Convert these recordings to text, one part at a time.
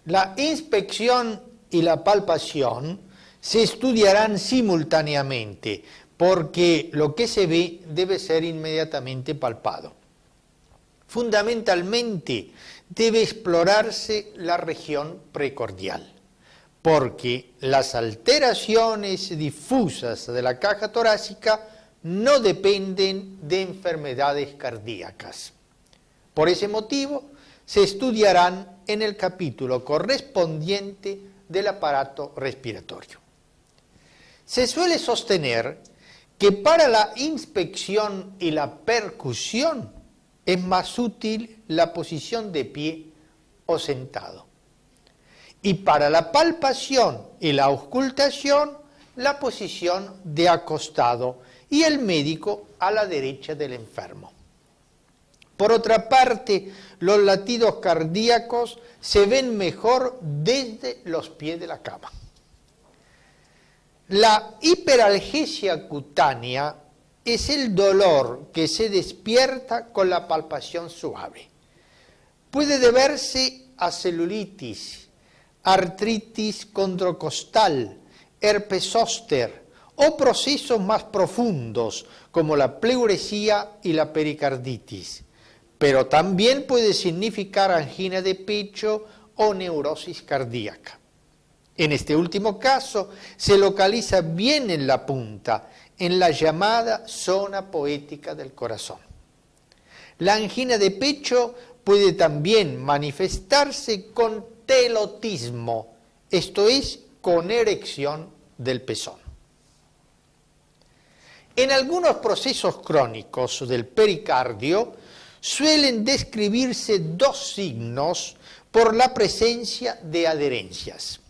La inspección y la palpación se estudiarán simultáneamente porque lo que se ve debe ser inmediatamente palpado. Fundamentalmente debe explorarse la región precordial, porque las alteraciones difusas de la caja torácica no dependen de enfermedades cardíacas. Por ese motivo, se estudiarán en el capítulo correspondiente del aparato respiratorio. Se suele sostener que para la inspección y la percusión es más útil la posición de pie o sentado. Y para la palpación y la auscultación, la posición de acostado y el médico a la derecha del enfermo. Por otra parte, los latidos cardíacos se ven mejor desde los pies de la cama. La hiperalgesia cutánea es el dolor que se despierta con la palpación suave. Puede deberse a celulitis, artritis condrocostal, herpes zóster o procesos más profundos como la pleuresía y la pericarditis, pero también puede significar angina de pecho o neurosis cardíaca. En este último caso se localiza bien en la punta, en la llamada zona poética del corazón. La angina de pecho puede también manifestarse con telotismo, esto es, con erección del pezón. En algunos procesos crónicos del pericardio suelen describirse dos signos por la presencia de adherencias.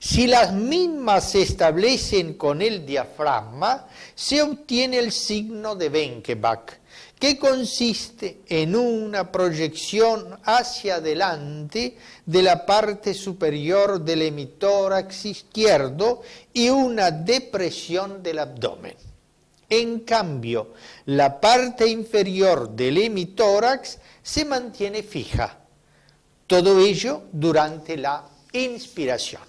Si las mismas se establecen con el diafragma, se obtiene el signo de Wenckebach, que consiste en una proyección hacia adelante de la parte superior del hemitórax izquierdo y una depresión del abdomen. En cambio, la parte inferior del hemitórax se mantiene fija, todo ello durante la inspiración.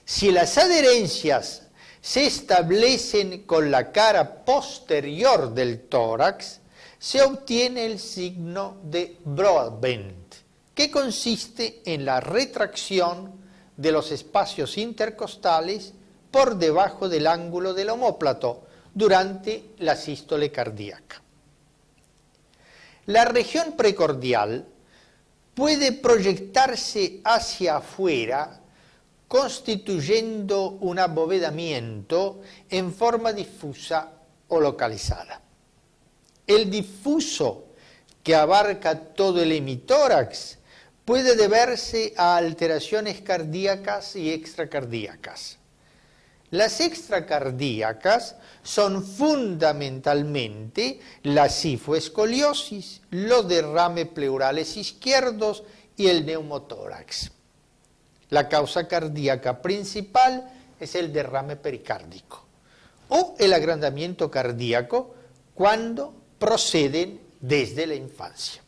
Si las adherencias se establecen con la cara posterior del tórax, se obtiene el signo de Broadbent, que consiste en la retracción de los espacios intercostales por debajo del ángulo del omóplato durante la sístole cardíaca. La región precordial puede proyectarse hacia afuera constituyendo un abovedamiento en forma difusa o localizada. El difuso, que abarca todo el hemitórax, puede deberse a alteraciones cardíacas y extracardíacas. Las extracardíacas son fundamentalmente la sifoescoliosis, los derrames pleurales izquierdos y el neumotórax. La causa cardíaca principal es el derrame pericárdico o el agrandamiento cardíaco cuando proceden desde la infancia.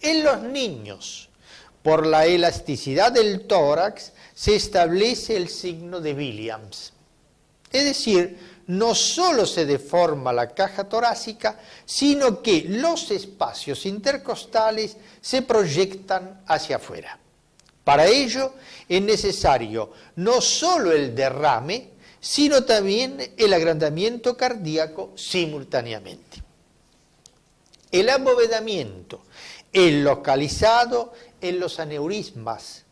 En los niños, por la elasticidad del tórax, se establece el signo de Williams. Es decir, no solo se deforma la caja torácica, sino que los espacios intercostales se proyectan hacia afuera. Para ello es necesario no solo el derrame, sino también el agrandamiento cardíaco simultáneamente. El abovedamiento es localizado en los aneurismas,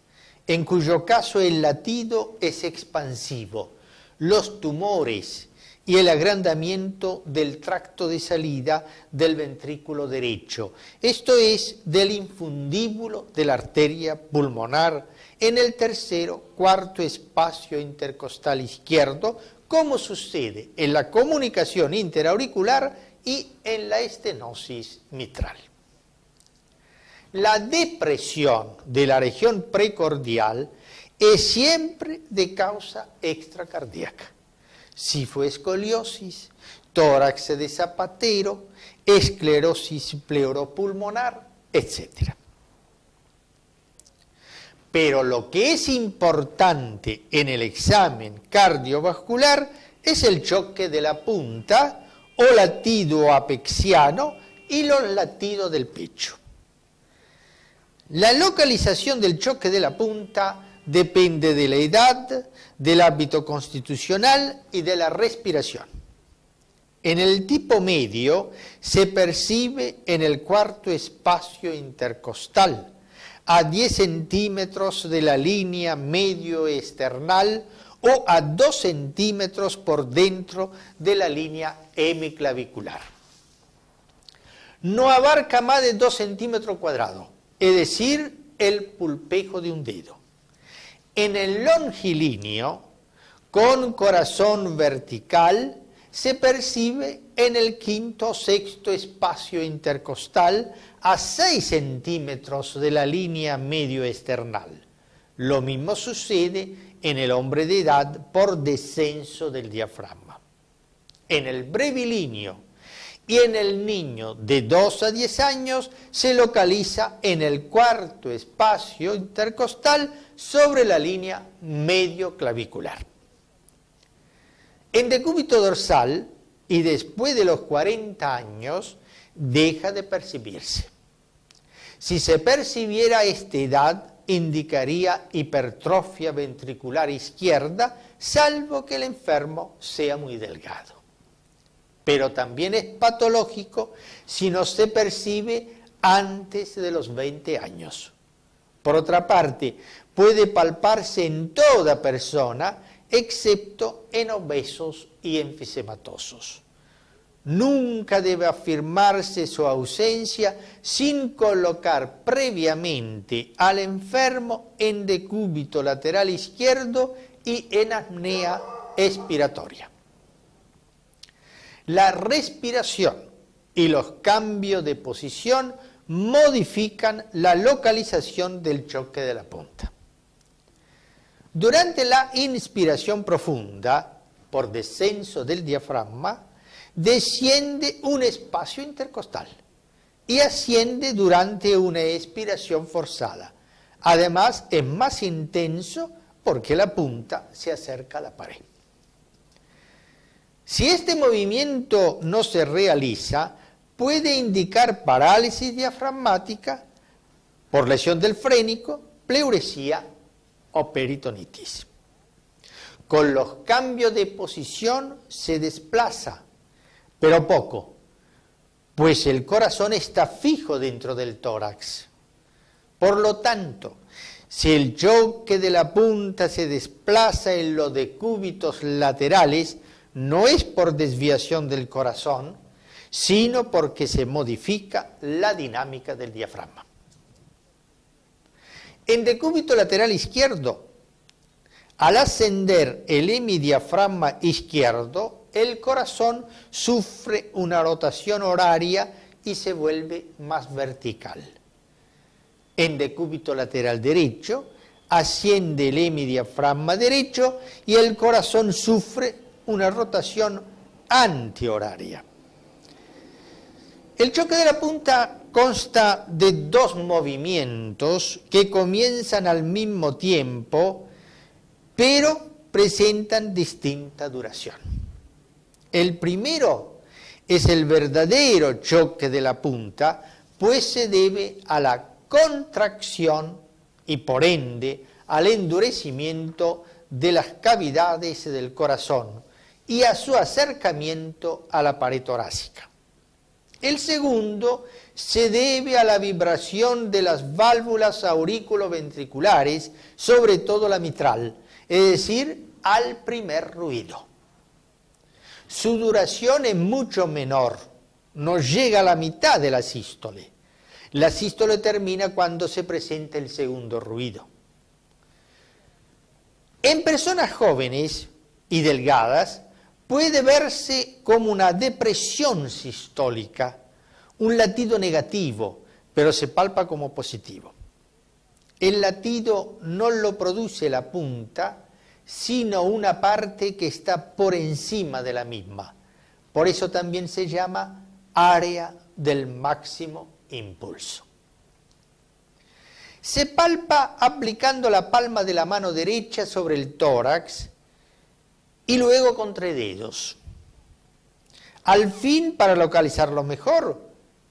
en cuyo caso el latido es expansivo, los tumores y el agrandamiento del tracto de salida del ventrículo derecho, esto es, del infundíbulo de la arteria pulmonar en el tercero, cuarto espacio intercostal izquierdo, como sucede en la comunicación interauricular y en la estenosis mitral. La depresión de la región precordial es siempre de causa extracardíaca. Sifoescoliosis, tórax de Zapatero, esclerosis pleuropulmonar, etc. Pero lo que es importante en el examen cardiovascular es el choque de la punta o latido apexiano y los latidos del pecho. La localización del choque de la punta depende de la edad, del hábito constitucional y de la respiración. En el tipo medio se percibe en el cuarto espacio intercostal, a 10 centímetros de la línea medio-esternal o a 2 centímetros por dentro de la línea hemiclavicular. No abarca más de 2 centímetros cuadrados, es decir, el pulpejo de un dedo. En el longilíneo, con corazón vertical, se percibe en el quinto o sexto espacio intercostal a 6 centímetros de la línea medio-esternal. Lo mismo sucede en el hombre de edad por descenso del diafragma. En el brevilíneo y en el niño de 2 a 10 años se localiza en el cuarto espacio intercostal sobre la línea medio-clavicular. En decúbito dorsal y después de los 40 años deja de percibirse. Si se percibiera a esta edad, indicaría hipertrofia ventricular izquierda, salvo que el enfermo sea muy delgado. Pero también es patológico si no se percibe antes de los 20 años. Por otra parte, puede palparse en toda persona, excepto en obesos y enfisematosos. Nunca debe afirmarse su ausencia sin colocar previamente al enfermo en decúbito lateral izquierdo y en apnea expiratoria. La respiración y los cambios de posición modifican la localización del choque de la punta. Durante la inspiración profunda, por descenso del diafragma, desciende un espacio intercostal y asciende durante una expiración forzada. Además, es más intenso porque la punta se acerca a la pared. Si este movimiento no se realiza, puede indicar parálisis diafragmática por lesión del frénico, pleuresía o peritonitis. Con los cambios de posición se desplaza, pero poco, pues el corazón está fijo dentro del tórax. Por lo tanto, si el choque de la punta se desplaza en los decúbitos laterales, no es por desviación del corazón, sino porque se modifica la dinámica del diafragma. En decúbito lateral izquierdo, al ascender el hemidiafragma izquierdo, el corazón sufre una rotación horaria y se vuelve más vertical. En decúbito lateral derecho, asciende el hemidiafragma derecho y el corazón sufre una rotación antihoraria. El choque de la punta consta de 2 movimientos que comienzan al mismo tiempo, pero presentan distinta duración. El primero es el verdadero choque de la punta, pues se debe a la contracción y por ende al endurecimiento de las cavidades del corazón y a su acercamiento a la pared torácica. El segundo se debe a la vibración de las válvulas auriculoventriculares, sobre todo la mitral, es decir, al primer ruido. Su duración es mucho menor, no llega a la mitad de la sístole. La sístole termina cuando se presenta el segundo ruido. En personas jóvenes y delgadas puede verse como una depresión sistólica, un latido negativo, pero se palpa como positivo. El latido no lo produce la punta, sino una parte que está por encima de la misma. Por eso también se llama área del máximo impulso. Se palpa aplicando la palma de la mano derecha sobre el tórax y luego con 3 dedos. Al fin, para localizarlo mejor,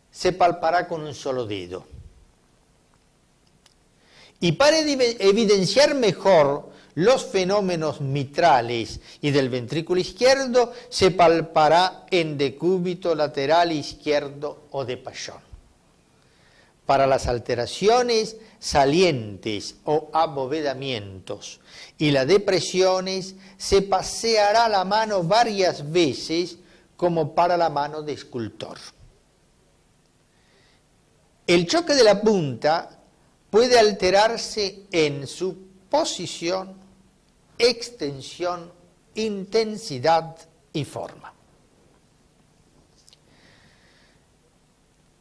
se palpará con un solo dedo. Y para evidenciar mejor los fenómenos mitrales y del ventrículo izquierdo, se palpará en decúbito lateral izquierdo o de Paschon. Para las alteraciones salientes o abovedamientos y las depresiones, se paseará la mano varias veces como para la mano de escultor. El choque de la punta puede alterarse en su posición, extensión, intensidad y forma.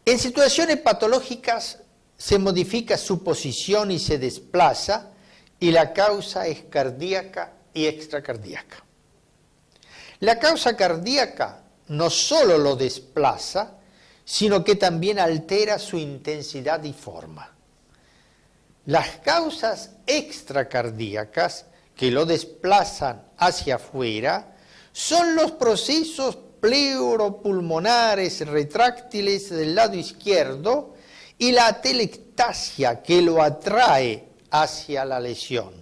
En situaciones patológicas se modifica su posición y se desplaza, y la causa es cardíaca y extracardíaca. La causa cardíaca no solo lo desplaza, sino que también altera su intensidad y forma. Las causas extracardíacas que lo desplazan hacia afuera son los procesos pleuropulmonares retráctiles del lado izquierdo y la atelectasia que lo atrae hacia la lesión,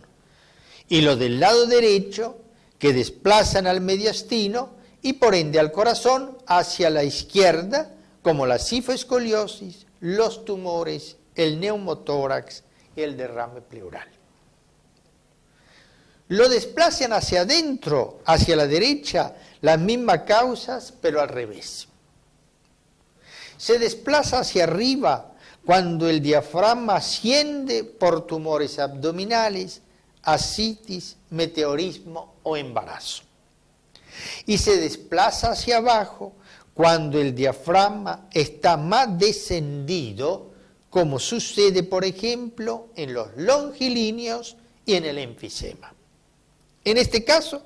y los del lado derecho que desplazan al mediastino y por ende al corazón hacia la izquierda, como la cifoescoliosis, los tumores, el neumotórax y el derrame pleural. Lo desplazan hacia adentro, hacia la derecha, las mismas causas, pero al revés. Se desplaza hacia arriba cuando el diafragma asciende por tumores abdominales, ascitis, meteorismo o embarazo. Y se desplaza hacia abajo cuando el diafragma está más descendido, como sucede, por ejemplo, en los longilíneos y en el enfisema. En este caso,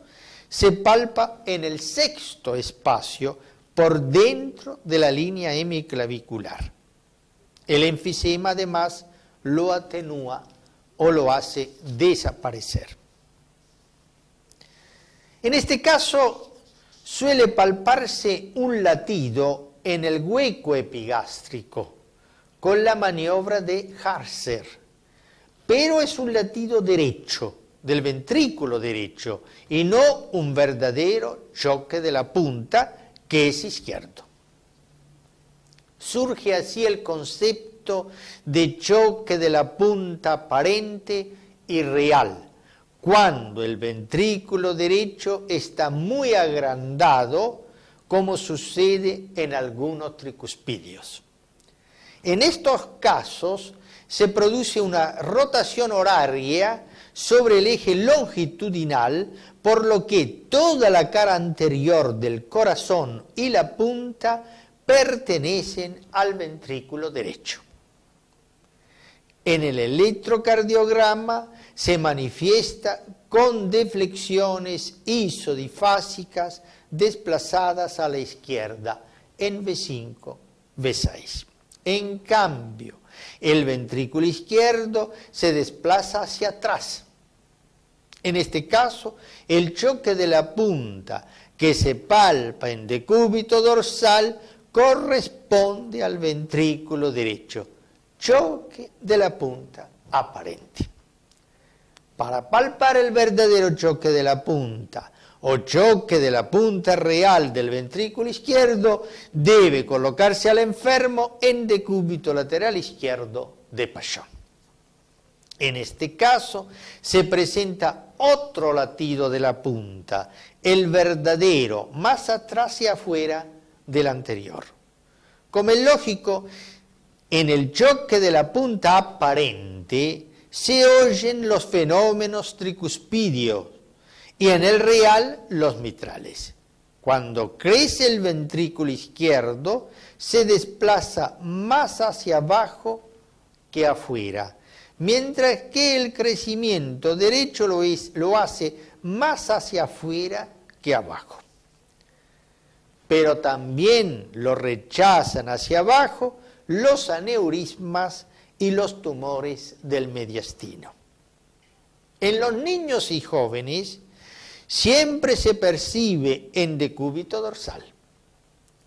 se palpa en el sexto espacio por dentro de la línea hemiclavicular. El enfisema, además, lo atenúa o lo hace desaparecer. En este caso, suele palparse un latido en el hueco epigástrico con la maniobra de Harzer, pero es un latido derecho, del ventrículo derecho, y no un verdadero choque de la punta, que es izquierdo. Surge así el concepto de choque de la punta aparente y real, cuando el ventrículo derecho está muy agrandado, como sucede en algunos tricuspidios. En estos casos se produce una rotación horaria sobre el eje longitudinal, por lo que toda la cara anterior del corazón y la punta pertenecen al ventrículo derecho. En el electrocardiograma se manifiesta con deflexiones isodifásicas desplazadas a la izquierda en V5, V6. En cambio, el ventrículo izquierdo se desplaza hacia atrás. En este caso, el choque de la punta que se palpa en decúbito dorsal corresponde al ventrículo derecho, choque de la punta aparente. Para palpar el verdadero choque de la punta o choque de la punta real del ventrículo izquierdo, debe colocarse al enfermo en decúbito lateral izquierdo de Paschon. En este caso se presenta otro latido de la punta, el verdadero, más atrás y afuera del anterior. Como es lógico, en el choque de la punta aparente se oyen los fenómenos tricuspidios y en el real los mitrales. Cuando crece el ventrículo izquierdo, se desplaza más hacia abajo que afuera, mientras que el crecimiento derecho lo hace más hacia afuera que abajo. Pero también lo rechazan hacia abajo los aneurismas y los tumores del mediastino. En los niños y jóvenes siempre se percibe en decúbito dorsal.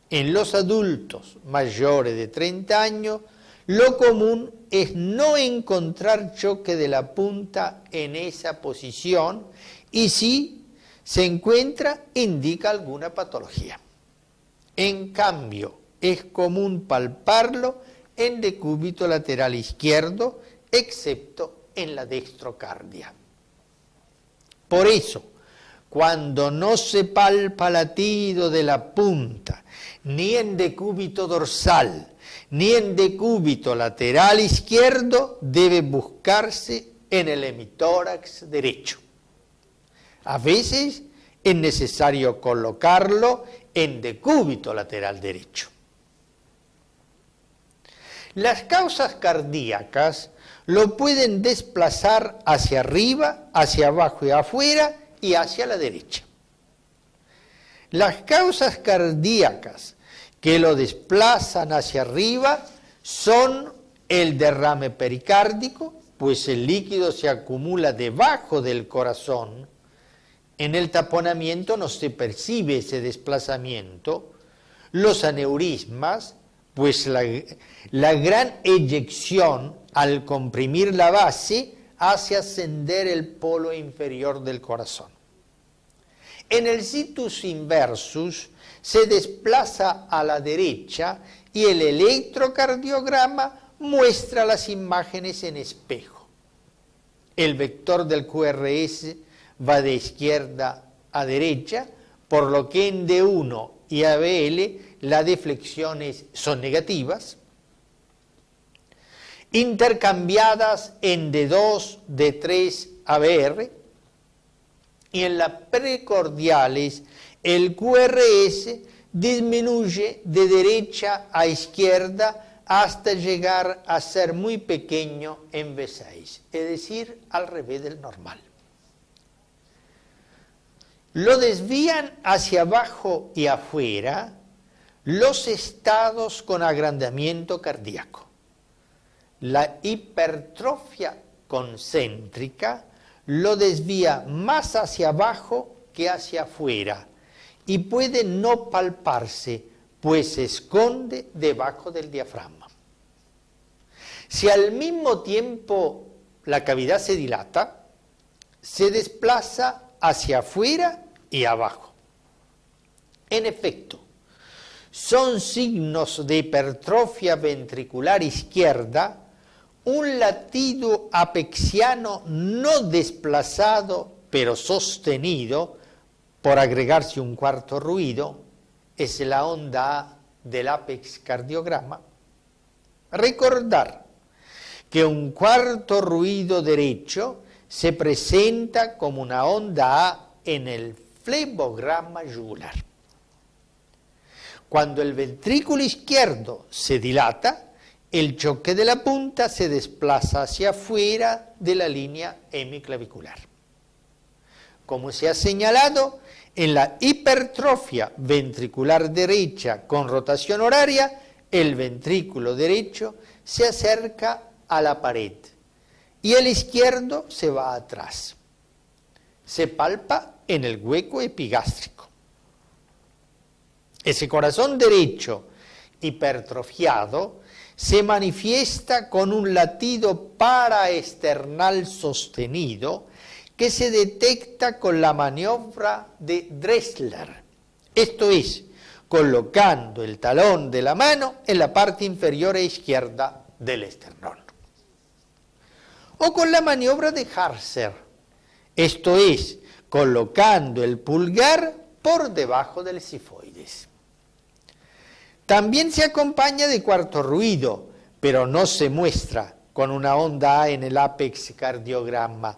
En los adultos mayores de 30 años, lo común es no encontrar choque de la punta en esa posición y si se encuentra, indica alguna patología. En cambio, es común palparlo en decúbito lateral izquierdo, excepto en la dextrocardia. Por eso, cuando no se palpa latido de la punta, ni en decúbito dorsal, ni en decúbito lateral izquierdo, debe buscarse en el hemitórax derecho. A veces es necesario colocarlo en decúbito lateral derecho. Las causas cardíacas lo pueden desplazar hacia arriba, hacia abajo y afuera y hacia la derecha. Las causas cardíacas que lo desplazan hacia arriba son el derrame pericárdico, pues el líquido se acumula debajo del corazón. En el taponamiento no se percibe ese desplazamiento. Los aneurismas, pues la gran eyección al comprimir la base hace ascender el polo inferior del corazón. En el situs inversus se desplaza a la derecha y el electrocardiograma muestra las imágenes en espejo. El vector del QRS va de izquierda a derecha, por lo que en D1 y ABL las deflexiones son negativas, intercambiadas en D2, D3, ABR, y en las precordiales el QRS disminuye de derecha a izquierda hasta llegar a ser muy pequeño en V6, es decir, al revés del normal. Lo desvían hacia abajo y afuera los estados con agrandamiento cardíaco. La hipertrofia concéntrica lo desvía más hacia abajo que hacia afuera y puede no palparse, pues se esconde debajo del diafragma. Si al mismo tiempo la cavidad se dilata, se desplaza hacia afuera y abajo. En efecto, son signos de hipertrofia ventricular izquierda un latido apexiano no desplazado, pero sostenido, por agregarse un cuarto ruido, es la onda A del apex cardiograma. Recordar que un cuarto ruido derecho se presenta como una onda A en el flebograma yugular. Cuando el ventrículo izquierdo se dilata, el choque de la punta se desplaza hacia afuera de la línea hemiclavicular. Como se ha señalado, en la hipertrofia ventricular derecha con rotación horaria, el ventrículo derecho se acerca a la pared y el izquierdo se va atrás. Se palpa en el hueco epigástrico. Ese corazón derecho hipertrofiado se manifiesta con un latido paraesternal sostenido que se detecta con la maniobra de Dressler, esto es, colocando el talón de la mano en la parte inferior e izquierda del esternón. O con la maniobra de Harzer, esto es, colocando el pulgar por debajo del sifoides. También se acompaña de cuarto ruido, pero no se muestra con una onda A en el apex cardiograma,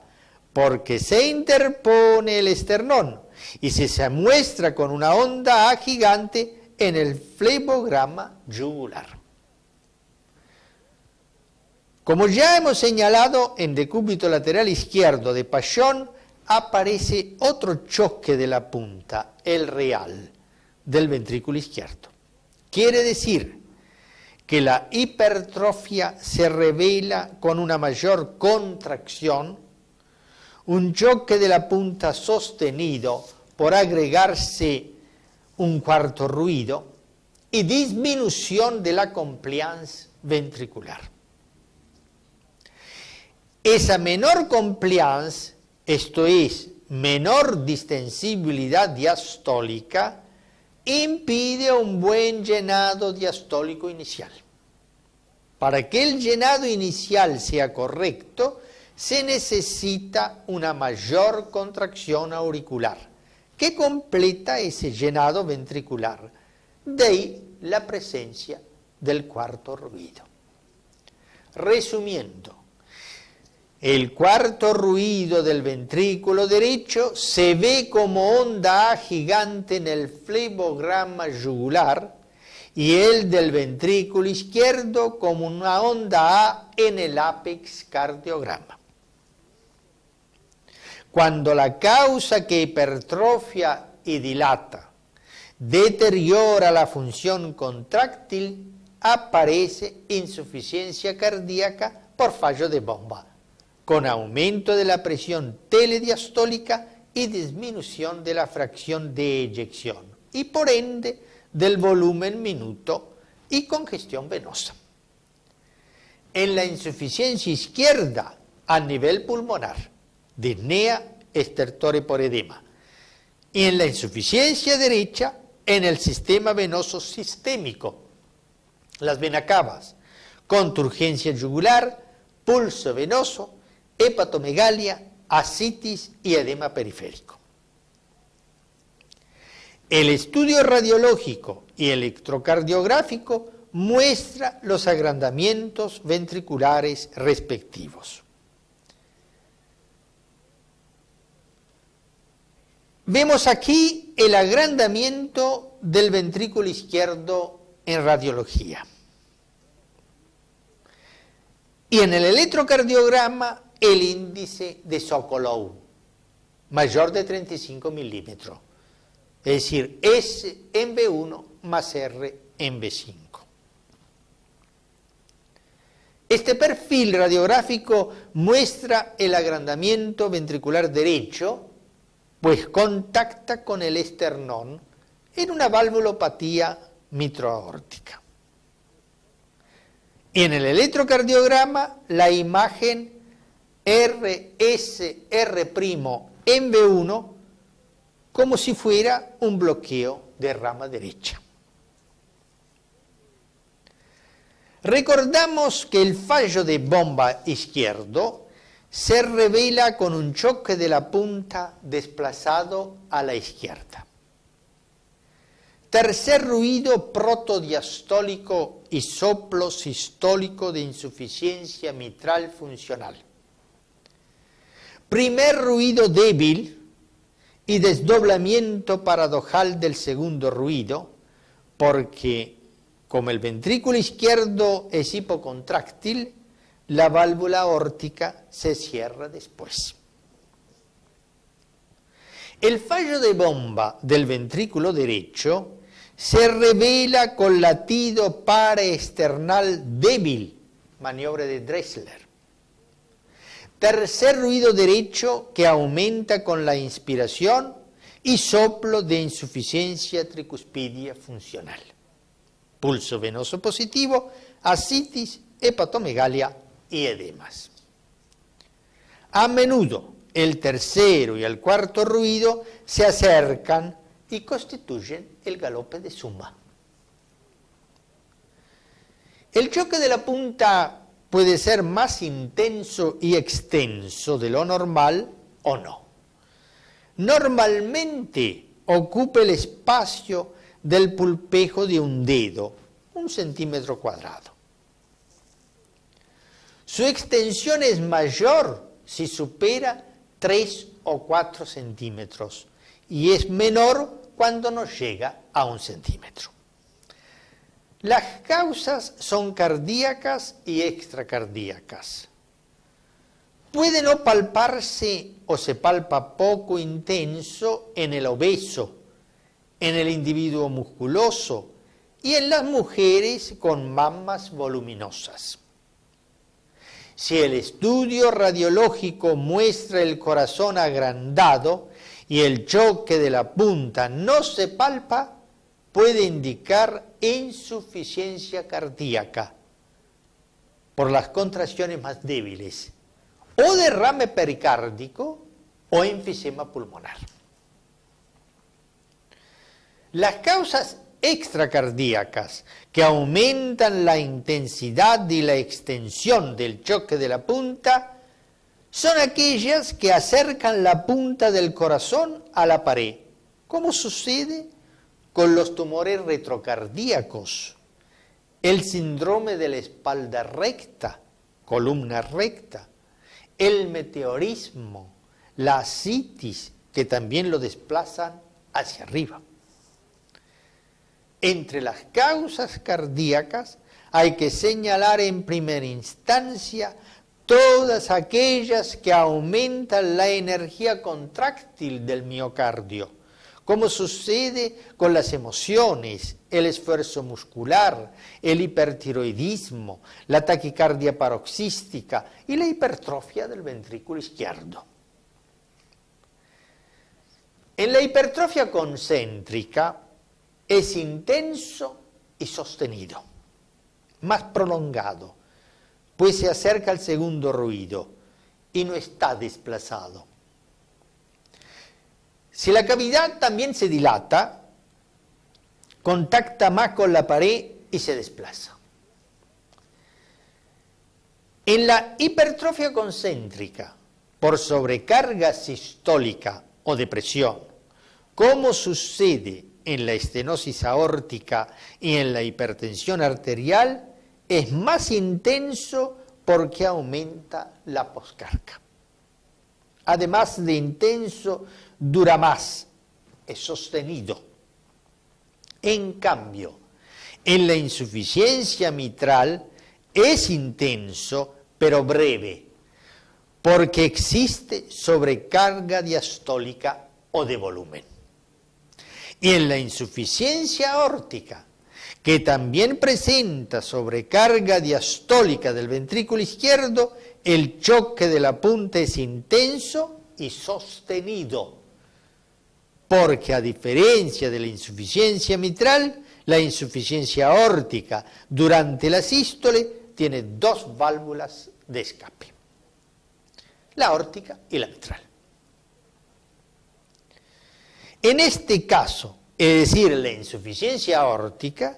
porque se interpone el esternón y se muestra con una onda A gigante en el flebograma yugular. Como ya hemos señalado, en decúbito lateral izquierdo de Paschon aparece otro choque de la punta, el real, del ventrículo izquierdo. Quiere decir que la hipertrofia se revela con una mayor contracción, un choque de la punta sostenido por agregarse un cuarto ruido y disminución de la compliance ventricular. Esa menor compliance, esto es, menor distensibilidad diastólica, impide un buen llenado diastólico inicial. Para que el llenado inicial sea correcto, se necesita una mayor contracción auricular, que completa ese llenado ventricular. De ahí la presencia del cuarto ruido. Resumiendo, el cuarto ruido del ventrículo derecho se ve como onda A gigante en el flebograma yugular y el del ventrículo izquierdo como una onda A en el ápex cardiograma. Cuando la causa que hipertrofia y dilata deteriora la función contráctil, aparece insuficiencia cardíaca por fallo de bomba, con aumento de la presión telediastólica y disminución de la fracción de eyección, y por ende del volumen minuto y congestión venosa. En la insuficiencia izquierda a nivel pulmonar, disnea, estertore por edema, y en la insuficiencia derecha en el sistema venoso sistémico, las venas cavas, con turgencia yugular, pulso venoso, hepatomegalia, ascitis y edema periférico. El estudio radiológico y electrocardiográfico muestra los agrandamientos ventriculares respectivos. Vemos aquí el agrandamiento del ventrículo izquierdo en radiología. Y en el electrocardiograma el índice de Sokolov, mayor de 35 milímetros, es decir, S en V1 más R en V5. Este perfil radiográfico muestra el agrandamiento ventricular derecho, pues contacta con el esternón en una valvulopatía mitroaórtica. Y en el electrocardiograma la imagen RSR' en V1 como si fuera un bloqueo de rama derecha. Recordamos que el fallo de bomba izquierdo se revela con un choque de la punta desplazado a la izquierda. Tercer ruido protodiastólico y soplo sistólico de insuficiencia mitral funcional. Primer ruido débil y desdoblamiento paradojal del segundo ruido, porque como el ventrículo izquierdo es hipocontráctil, la válvula aórtica se cierra después. El fallo de bomba del ventrículo derecho se revela con latido paraesternal débil, maniobra de Dressler. Tercer ruido derecho que aumenta con la inspiración y soplo de insuficiencia tricuspidia funcional. Pulso venoso positivo, ascitis, hepatomegalia y edemas. A menudo el tercero y el cuarto ruido se acercan y constituyen el galope de suma. El choque de la punta puede ser más intenso y extenso de lo normal o no. Normalmente ocupa el espacio del pulpejo de un dedo, 1 centímetro cuadrado. Su extensión es mayor si supera 3 o 4 centímetros y es menor cuando no llega a 1 centímetro. Las causas son cardíacas y extracardíacas. Puede no palparse o se palpa poco intenso en el obeso, en el individuo musculoso, y en las mujeres con mamas voluminosas. Si el estudio radiológico muestra el corazón agrandado y el choque de la punta no se palpa, puede indicar insuficiencia cardíaca por las contracciones más débiles, o derrame pericárdico o enfisema pulmonar. Las causas extracardíacas que aumentan la intensidad y la extensión del choque de la punta son aquellas que acercan la punta del corazón a la pared, como sucede con los tumores retrocardíacos, el síndrome de la espalda recta, columna recta, el meteorismo, la ascitis, que también lo desplazan hacia arriba. Entre las causas cardíacas hay que señalar en primera instancia todas aquellas que aumentan la energía contráctil del miocardio, como sucede con las emociones, el esfuerzo muscular, el hipertiroidismo, la taquicardia paroxística y la hipertrofia del ventrículo izquierdo. En la hipertrofia concéntrica es intenso y sostenido, más prolongado, pues se acerca al segundo ruido y no está desplazado. Si la cavidad también se dilata, contacta más con la pared y se desplaza. En la hipertrofia concéntrica, por sobrecarga sistólica o depresión, como sucede en la estenosis aórtica y en la hipertensión arterial, es más intenso porque aumenta la poscarga. Además de intenso, dura más, es sostenido. En cambio, en la insuficiencia mitral es intenso, pero breve, porque existe sobrecarga diastólica o de volumen. Y en la insuficiencia aórtica, que también presenta sobrecarga diastólica del ventrículo izquierdo, el choque de la punta es intenso y sostenido, porque a diferencia de la insuficiencia mitral, la insuficiencia aórtica durante la sístole tiene dos válvulas de escape, la aórtica y la mitral. En este caso, es decir, la insuficiencia aórtica,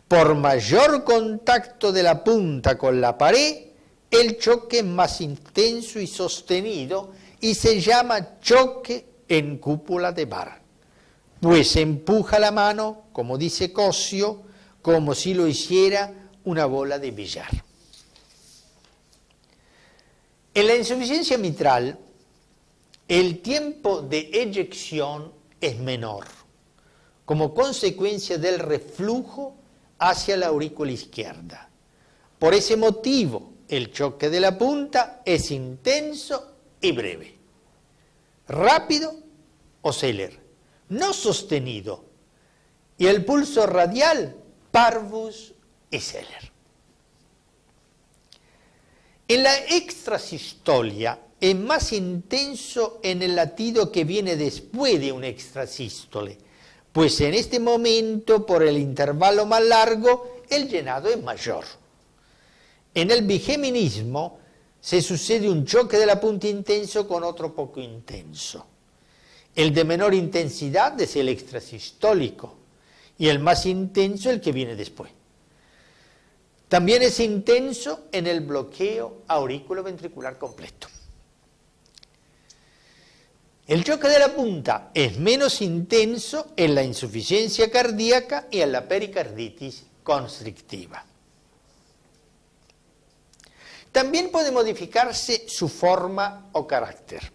por mayor contacto de la punta con la pared, el choque es más intenso y sostenido y se llama choque en cúpula de bar, pues empuja la mano, como dice Cosio, como si lo hiciera una bola de billar. En la insuficiencia mitral, el tiempo de eyección es menor, como consecuencia del reflujo hacia la aurícula izquierda. Por ese motivo, el choque de la punta es intenso y breve, rápido o célere, no sostenido, y el pulso radial, parvus y célere. En la extrasistolia es más intenso en el latido que viene después de una extrasístole, pues en este momento, por el intervalo más largo, el llenado es mayor. En el bigeminismo se sucede un choque de la punta intenso con otro poco intenso. El de menor intensidad es el extrasistólico y el más intenso el que viene después. También es intenso en el bloqueo auriculoventricular completo. El choque de la punta es menos intenso en la insuficiencia cardíaca y en la pericarditis constrictiva. También puede modificarse su forma o carácter.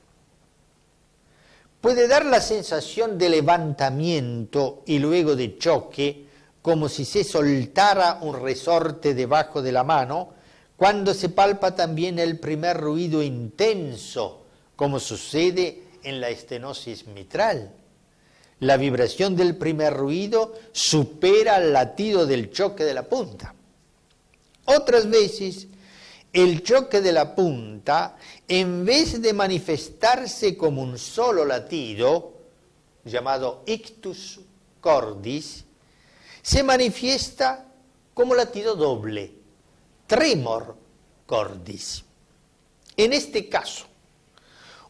Puede dar la sensación de levantamiento y luego de choque, como si se soltara un resorte debajo de la mano, cuando se palpa también el primer ruido intenso, como sucede en la estenosis mitral. La vibración del primer ruido supera el latido del choque de la punta. Otras veces, el choque de la punta, en vez de manifestarse como un solo latido, llamado ictus cordis, se manifiesta como latido doble, tremor cordis. En este caso,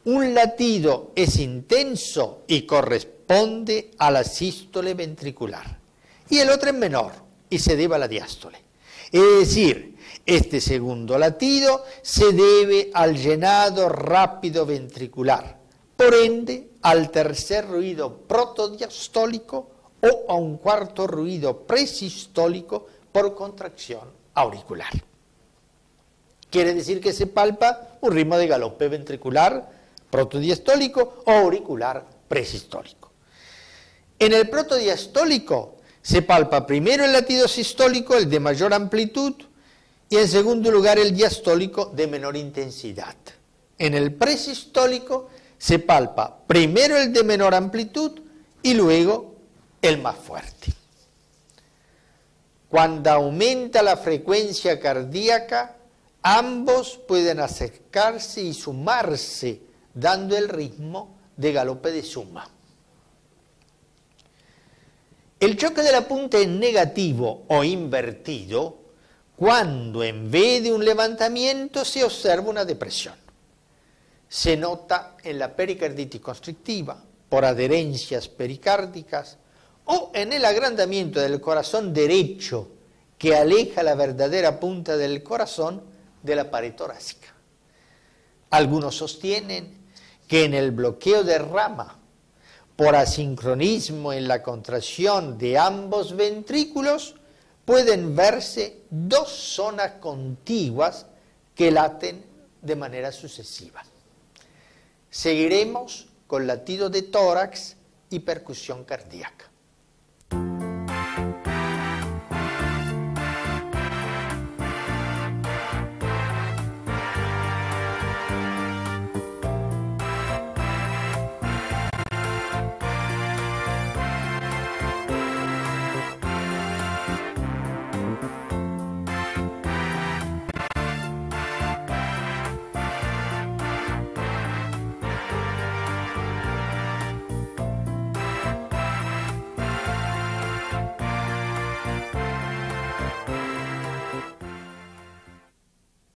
un latido es intenso y corresponde a la sístole ventricular, y el otro es menor y se debe a la diástole. Es decir, este segundo latido se debe al llenado rápido ventricular, por ende al tercer ruido protodiastólico o a un cuarto ruido presistólico por contracción auricular. Quiere decir que se palpa un ritmo de galope ventricular protodiastólico o auricular presistólico. En el protodiastólico se palpa primero el latido sistólico, el de mayor amplitud, y en segundo lugar el diastólico de menor intensidad. En el presistólico se palpa primero el de menor amplitud y luego el más fuerte. Cuando aumenta la frecuencia cardíaca, ambos pueden acercarse y sumarse, dando el ritmo de galope de suma. El choque de la punta es negativo o invertido cuando en vez de un levantamiento se observa una depresión. Se nota en la pericarditis constrictiva, por adherencias pericárdicas, o en el agrandamiento del corazón derecho que aleja la verdadera punta del corazón de la pared torácica. Algunos sostienen que en el bloqueo de rama, por asincronismo en la contracción de ambos ventrículos, pueden verse dos zonas contiguas que laten de manera sucesiva. Seguiremos con latido de tórax y percusión cardíaca.